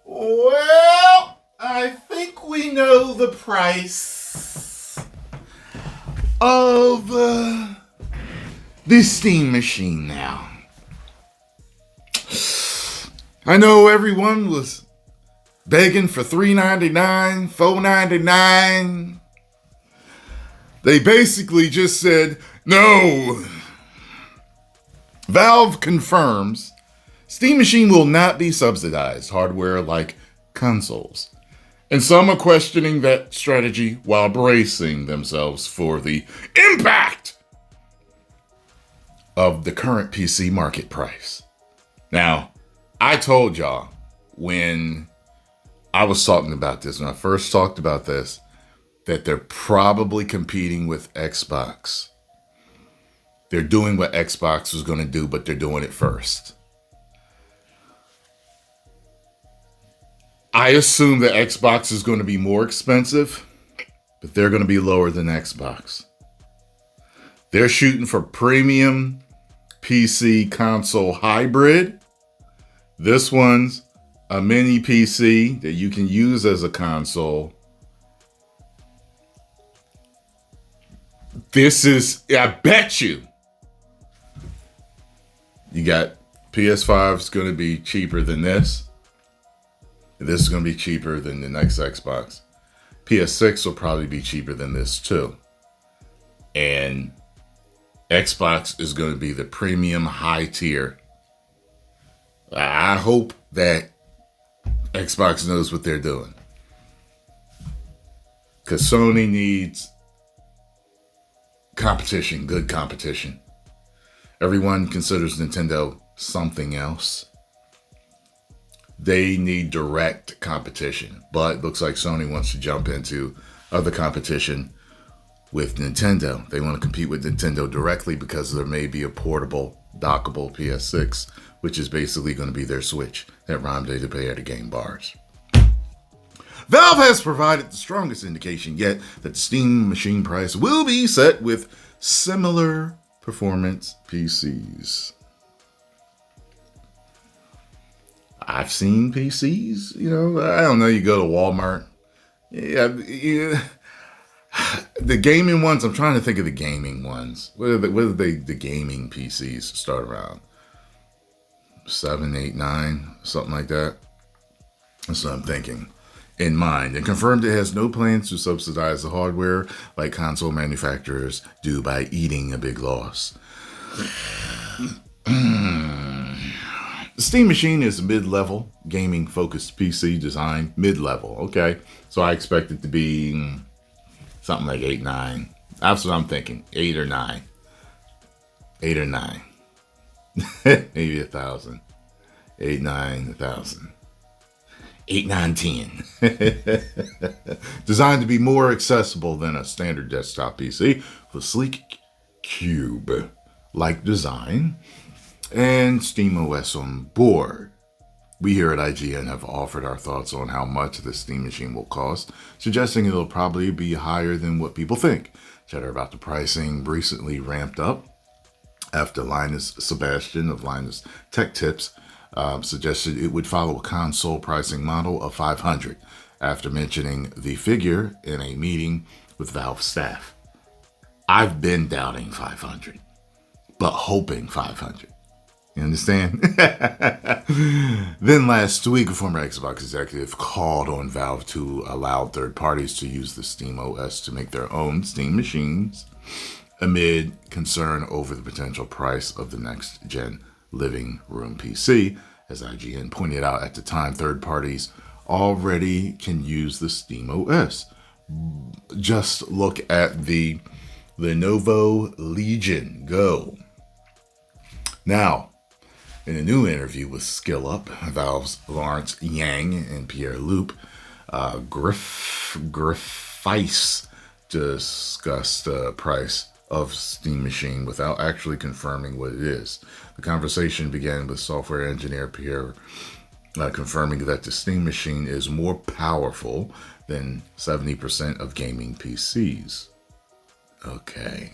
Well, I think we know the price of this Steam machine now. I know everyone was begging for $3.99, $4.99. They basically just said, no. Valve confirms Steam Machine will not be subsidized hardware like consoles. And some are questioning that strategy while bracing themselves for the impact of the current PC market price. Now, I told y'all when I was talking about this, when I first talked about this, that they're probably competing with Xbox. They're doing what Xbox was going to do, but they're doing it first. I assume that Xbox is going to be more expensive, but they're going to be lower than Xbox. They're shooting for premium PC console hybrid. This one's a mini PC that you can use as a console. This is, I bet you got PS5 is going to be cheaper than this. This is going to be cheaper than the next Xbox. PS6 will probably be cheaper than this too. And Xbox is going to be the premium high tier. I hope that Xbox knows what they're doing. Because Sony needs competition, good competition. Everyone considers Nintendo something else. They need direct competition, but it looks like Sony wants to jump into other competition with Nintendo. They want to compete with Nintendo directly because there may be a portable, dockable PS6, which is basically going to be their Switch that rendezvous at the game bars. Valve has provided the strongest indication yet that the Steam machine price will be set with similar performance PCs. I've seen PCs, I don't know, you go to Walmart. Yeah, the gaming ones, I'm trying to think of the gaming ones. What are the gaming PCs start around? 7, 8, 9, something like that. That's what I'm thinking. In mind, and confirmed it has no plans to subsidize the hardware like console manufacturers do by eating a big loss. The Steam Machine is a mid-level gaming-focused PC design. Mid-level, okay. So I expect it to be something like 8, 9. That's what I'm thinking. 8 or 9. 8 or 9. Maybe 1,000. 8, 9, 1,000. 8, 9, 10. Designed to be more accessible than a standard desktop PC with sleek cube-like design and SteamOS on board. We here at IGN have offered our thoughts on how much the Steam Machine will cost, suggesting it'll probably be higher than what people think. Chatter about the pricing recently ramped up after Linus Sebastian of Linus Tech Tips suggested it would follow a console pricing model of $500 after mentioning the figure in a meeting with Valve staff. I've been doubting 500, but hoping 500. You understand? Then last week, a former Xbox executive called on Valve to allow third parties to use the Steam OS to make their own Steam machines amid concern over the potential price of the next-gen living room PC. As IGN pointed out at the time, third parties already can use the Steam OS. Just look at the Lenovo Legion Go. Now, in a new interview with Skill Up, Valve's Lawrence Yang and Pierre Loup, Griffiths discussed the price of Steam Machine without actually confirming what it is. The conversation began with software engineer Pierre confirming that the Steam Machine is more powerful than 70% of gaming PCs. Okay.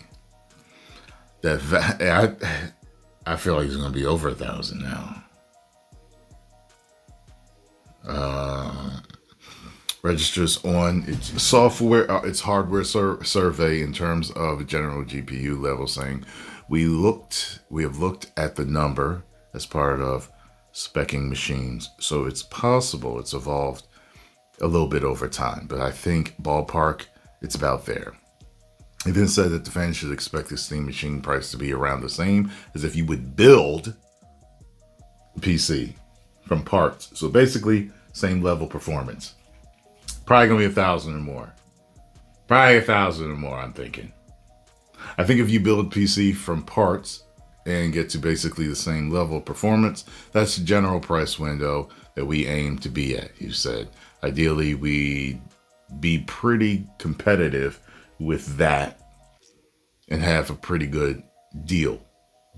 I feel like it's going to be over 1,000 now. Registers on its software, its hardware survey in terms of general GPU level, saying we have looked at the number as part of specing machines, so it's possible it's evolved a little bit over time, but I think ballpark it's about there. It then said that the fans should expect the Steam Machine price to be around the same as if you would build a PC from parts. So basically, same level performance. Probably gonna be 1,000 or more. Probably 1,000 or more, I'm thinking. I think if you build a PC from parts and get to basically the same level of performance, that's the general price window that we aim to be at, you said. Ideally, we be pretty competitive with that and have a pretty good deal.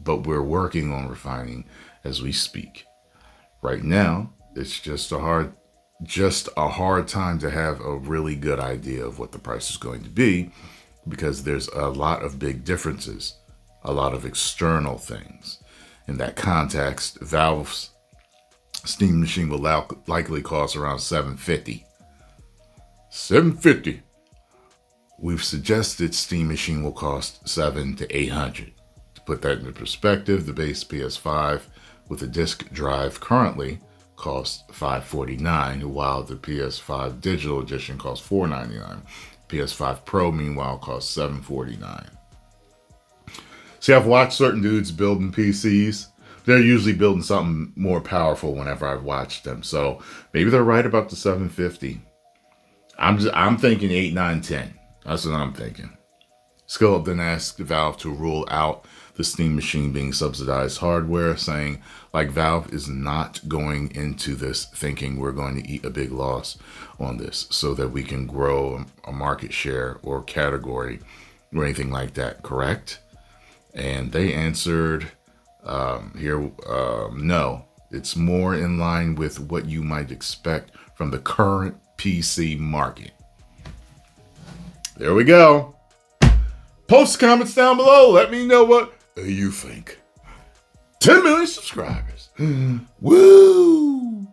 But we're working on refining as we speak. Right now, it's just a hard time to have a really good idea of what the price is going to be because there's a lot of big differences, a lot of external things. In that context, Valve's Steam Machine will likely cost around $750. $750. We've suggested Steam Machine will cost $700 to $800. To put that into perspective, the base PS5 with a disk drive currently costs $549, while the PS5 Digital Edition costs $499. PS5 Pro, meanwhile, costs $749. See, I've watched certain dudes building PCs. They're usually building something more powerful whenever I've watched them. So maybe they're right about the $750. I'm thinking 8, 9, 10. That's what I'm thinking. Skillup then asked Valve to rule out the Steam Machine being subsidized hardware, saying, like, Valve is not going into this thinking we're going to eat a big loss on this so that we can grow a market share or category or anything like that, correct? And they answered no. It's more in line with what you might expect from the current PC market. There we go. Post comments down below. Let me know what you think. 10 million subscribers. Woo!